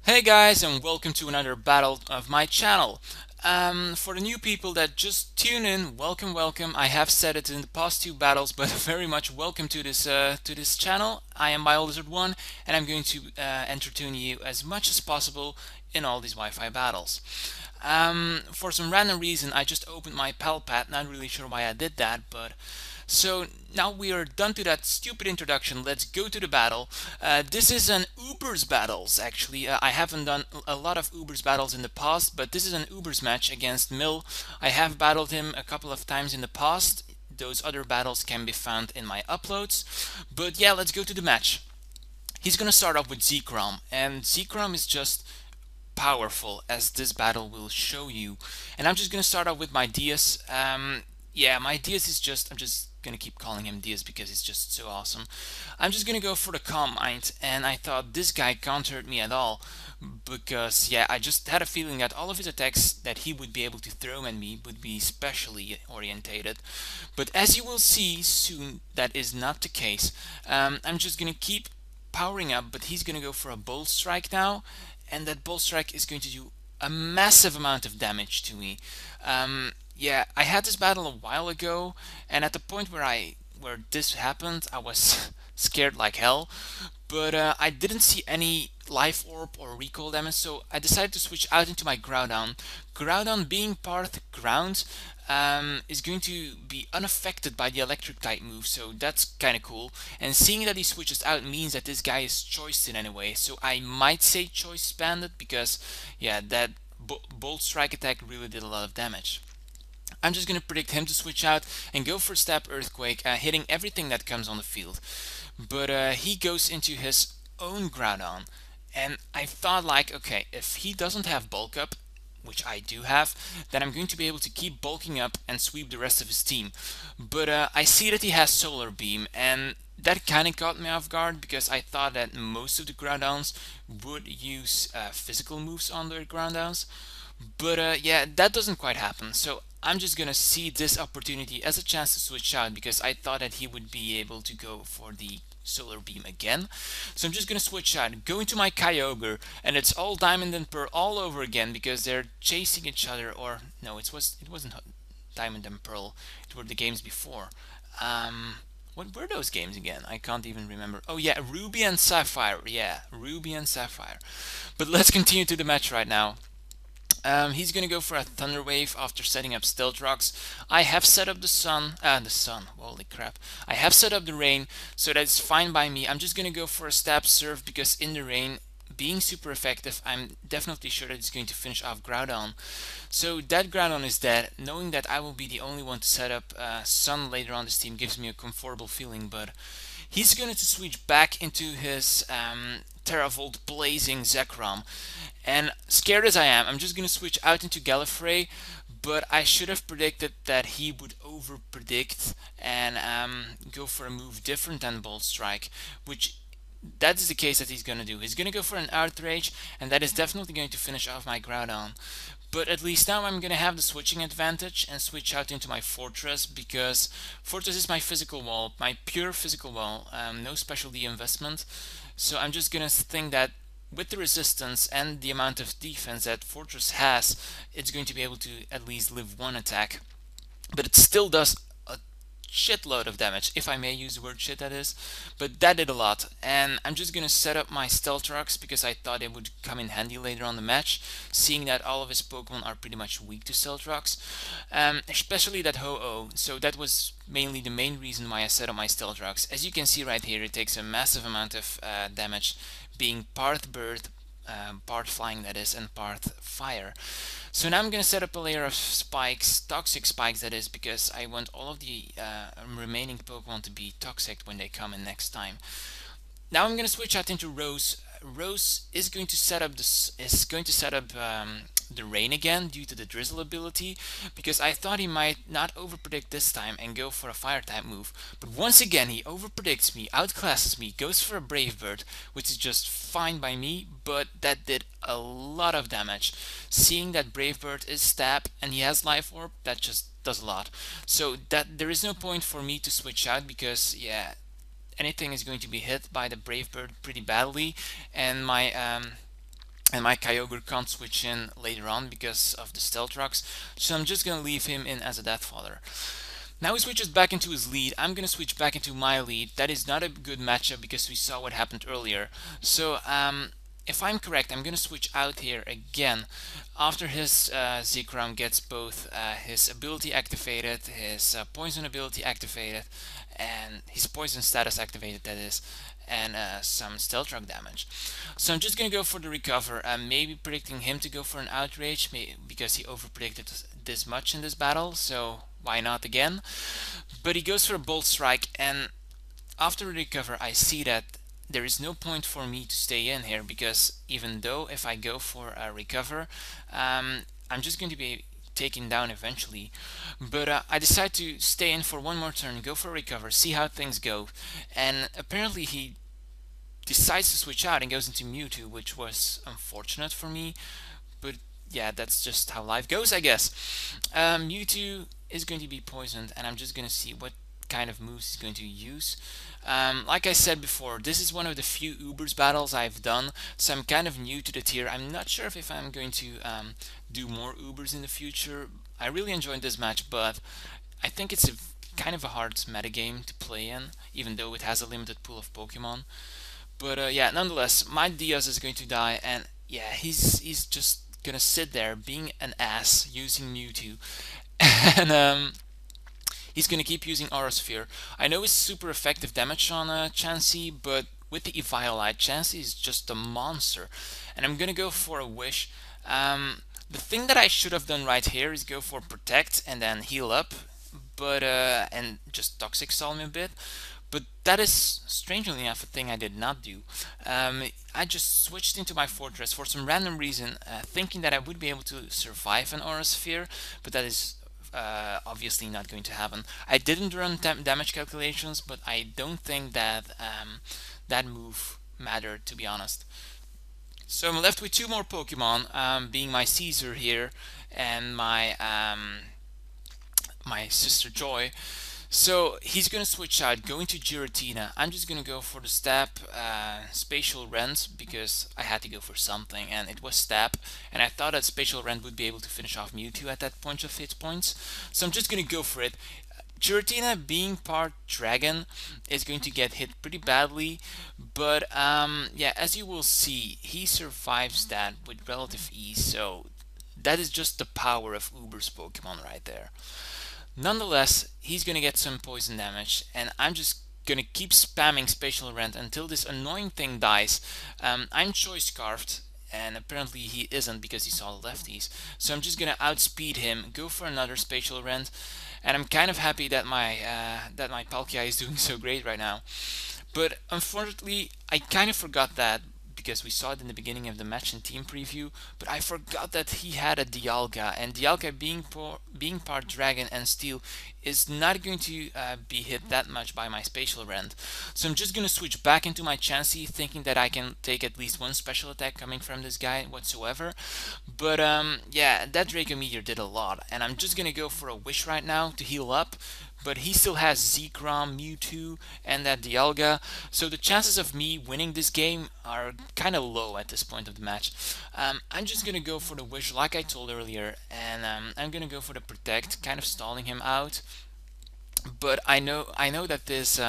Hey guys, and welcome to another battle of my channel. For the new people that just tune in, welcome. I have said it in the past two battles, but very much welcome to this channel. I am BioLizard1, and I'm going to entertain you as much as possible in all these Wi-Fi battles. For some random reason, I just opened my pal pad. Not really sure why I did that, but so now we are done to that stupid introduction. Let's go to the battle. This is an Ubers battles actually. I haven't done a lot of Ubers battles in the past, but this is an Ubers match against Mill. I have battled him a couple of times in the past. Those other battles can be found in my uploads. But yeah, let's go to the match. He's gonna start off with Zekrom, and Zekrom is just powerful, as this battle will show you. And I'm just gonna start off with my Diaz. Yeah, my Diaz is just, I'm just gonna keep calling him Diaz because he's just so awesome. I'm just gonna go for the Calm Mind, and I thought this guy can't hurt me at all because yeah, I just had a feeling that all of his attacks that he would be able to throw at me would be specially orientated. But as you will see soon, that is not the case. I'm just gonna keep powering up, but he's gonna go for a Bolt Strike now, and that Bolt Strike is going to do a massive amount of damage to me. Yeah, I had this battle a while ago, and at the point where this happened, I was scared like hell. But I didn't see any life orb or recall damage, so I decided to switch out into my Groudon. Groudon, being part ground, is going to be unaffected by the electric type move, so that's kind of cool. And seeing that he switches out means that this guy is choiced in any way, so I might say choice banded because yeah, that bolt strike attack really did a lot of damage. I'm just going to predict him to switch out and go for Step Earthquake, hitting everything that comes on the field. But he goes into his own Groudon, and I thought like, okay, if he doesn't have Bulk Up, which I do have, then I'm going to be able to keep bulking up and sweep the rest of his team. But I see that he has Solar Beam, and that kind of caught me off guard because I thought that most of the Groudons would use physical moves on their Groudons. But yeah, that doesn't quite happen. So I'm just gonna see this opportunity as a chance to switch out because I thought that he would be able to go for the Solar Beam again. So I'm just gonna switch out, go into my Kyogre, and it's all Diamond and Pearl all over again because they're chasing each other. Or no, it wasn't Diamond and Pearl. It were the games before. What were those games again? I can't even remember. Oh yeah, Ruby and Sapphire. Yeah, Ruby and Sapphire. But let's continue to the match right now. He's gonna go for a Thunder Wave after setting up Stealth Rocks. I have set up the sun, holy crap. I have set up the Rain, so that's fine by me. I'm just gonna go for a Stab Surf because in the Rain, being super effective, I'm definitely sure that it's going to finish off Groudon. So that Groudon is dead. Knowing that I will be the only one to set up Sun later on this team gives me a comfortable feeling, but he's going to switch back into his Teravolt Blazing Zekrom. And scared as I am, I'm just going to switch out into Gallifrey, but I should have predicted that he would over predict and go for a move different than Bolt Strike, which that is the case that he's going to do. He's going to go for an Outrage, and that is definitely going to finish off my Groudon. But at least now I'm going to have the switching advantage and switch out into my Fortress, because Fortress is my physical wall, my pure physical wall, no specialty investment. So I'm just going to think that with the resistance and the amount of defense that Fortress has, it's going to be able to at least live one attack. But it still does a shitload of damage, if I may use the word shit, that is. But that did a lot, and I'm just gonna set up my Stealth Rocks because I thought it would come in handy later on the match, seeing that all of his Pokemon are pretty much weak to Stealth Rocks, especially that Ho-Oh. So that was mainly the main reason why I set up my Stealth Rocks. As you can see right here, it takes a massive amount of damage, being part bird, part flying that is, and part fire. So now I'm going to set up a layer of spikes, toxic spikes that is, because I want all of the remaining Pokemon to be toxic when they come in next time. Now I'm going to switch out into Rose. Rose is going to set up the Rain again due to the Drizzle ability, because I thought he might not overpredict this time and go for a Fire type move. But once again he overpredicts me, outclasses me, goes for a Brave Bird, which is just fine by me, but that did a lot of damage. Seeing that Brave Bird is stab and he has Life Orb, that just does a lot. So that there is no point for me to switch out because yeah, anything is going to be hit by the Brave Bird pretty badly, and my and my Kyogre can't switch in later on because of the Stealth Rocks, so I'm just gonna leave him in as a Death Fodder. Now he switches back into his lead. I'm gonna switch back into my lead. That is not a good matchup because we saw what happened earlier. So if I'm correct, I'm gonna switch out here again after his Zekrom gets both his ability activated, his poison ability activated, and his poison status activated, that is, and some stealth rock damage. So I'm just gonna go for the recover. Maybe predicting him to go for an outrage because he over predicted this much in this battle, so why not again? But he goes for a bolt strike, and after the recover I see that there is no point for me to stay in here, because even though if I go for a recover, I'm just going to be taken down eventually. But I decide to stay in for one more turn, go for a recover, see how things go, and apparently he decides to switch out and goes into Mewtwo, which was unfortunate for me, but yeah, that's just how life goes, I guess. Mewtwo is going to be poisoned, and I'm just going to see what kind of moves he's going to use. Like I said before, this is one of the few Ubers battles I've done, so I'm kind of new to the tier. I'm not sure if I'm going to do more Ubers in the future. I really enjoyed this match, but I think it's a kind of a hard metagame to play in, even though it has a limited pool of Pokemon. But yeah, nonetheless, my Diaz is going to die, and yeah, he's just gonna sit there being an ass using Mewtwo, and he's gonna keep using Aura Sphere. I know it's super effective damage on Chansey, but with the Eviolite, Chansey is just a monster, and I'm gonna go for a Wish. The thing that I should have done right here is go for Protect and then heal up, but and just Toxic Stall me a bit. But that is, strangely enough, a thing I did not do. I just switched into my fortress for some random reason, thinking that I would be able to survive an Aura Sphere, but that is obviously not going to happen. I didn't run damage calculations, but I don't think that that move mattered, to be honest. So I'm left with two more Pokemon, being my Caesar here and my sister Joy. So he's gonna switch out, going to Giratina. I'm just gonna go for the stab, Spatial Rent, because I had to go for something, and it was stab, and I thought that Spatial Rent would be able to finish off Mewtwo at that point of hit points. So I'm just gonna go for it. Giratina, being part dragon, is going to get hit pretty badly, but yeah, as you will see, he survives that with relative ease. So that is just the power of Uber's Pokemon right there. Nonetheless, he's gonna get some poison damage, and I'm just gonna keep spamming Spatial Rent until this annoying thing dies. I'm Choice Scarfed, and apparently he isn't because he saw the lefties. So I'm just gonna outspeed him, go for another Spatial Rent, and I'm kind of happy that my Palkia is doing so great right now. But unfortunately, I kind of forgot that because we saw it in the beginning of the match in team preview, but I forgot that he had a Dialga, and Dialga being part dragon and steel is not going to be hit that much by my Spatial Rent. So I'm just going to switch back into my Chansey, thinking that I can take at least one special attack coming from this guy whatsoever. But yeah, that Draco Meteor did a lot, and I'm just going to go for a Wish right now to heal up. But he still has Zekrom, Mewtwo, and that Dialga, so the chances of me winning this game are kind of low at this point of the match. I'm just gonna go for the Wish like I told earlier, and I'm gonna go for the Protect, kind of stalling him out. But I know that this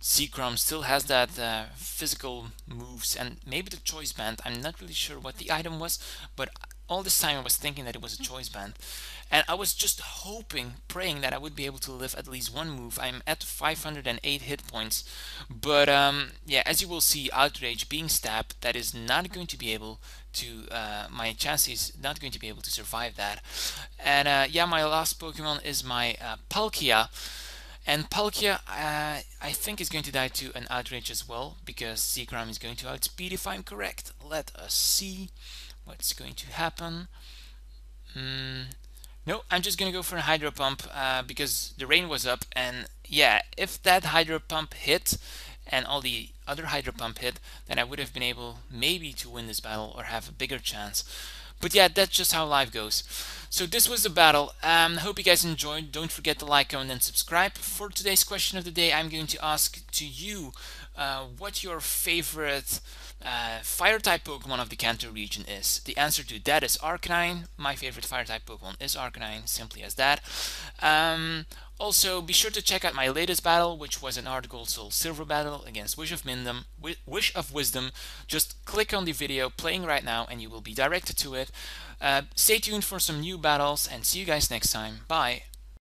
Zekrom still has that physical moves and maybe the Choice Band. I'm not really sure what the item was, but all this time I was thinking that it was a Choice Band. And I was just hoping, praying that I would be able to live at least one move. I'm at 508 hit points. But yeah, as you will see, Outrage being stabbed, that is not going to be able to, my chance is not going to be able to survive that. And yeah, my last Pokemon is my Palkia. And Palkia, I think, is going to die to an Outrage as well, because Zekrom is going to outspeed if I'm correct. Let us see what's going to happen. No, I'm just gonna go for a Hydro Pump because the rain was up, and yeah, if that Hydro Pump hit and all the other Hydro Pump hit, then I would have been able maybe to win this battle or have a bigger chance. But yeah, that's just how life goes. So this was the battle. Hope you guys enjoyed. Don't forget to like, comment, and subscribe. For today's question of the day, I'm going to ask to you, what your favorite fire type Pokemon of the Kanto region is. The answer to that is Arcanine. My favorite fire type Pokemon is Arcanine, simply as that. Also, be sure to check out my latest battle, which was an Art Gold Soul Silver battle against Wish of Wisdom. Just click on the video playing right now and you will be directed to it. Stay tuned for some new battles and see you guys next time. Bye.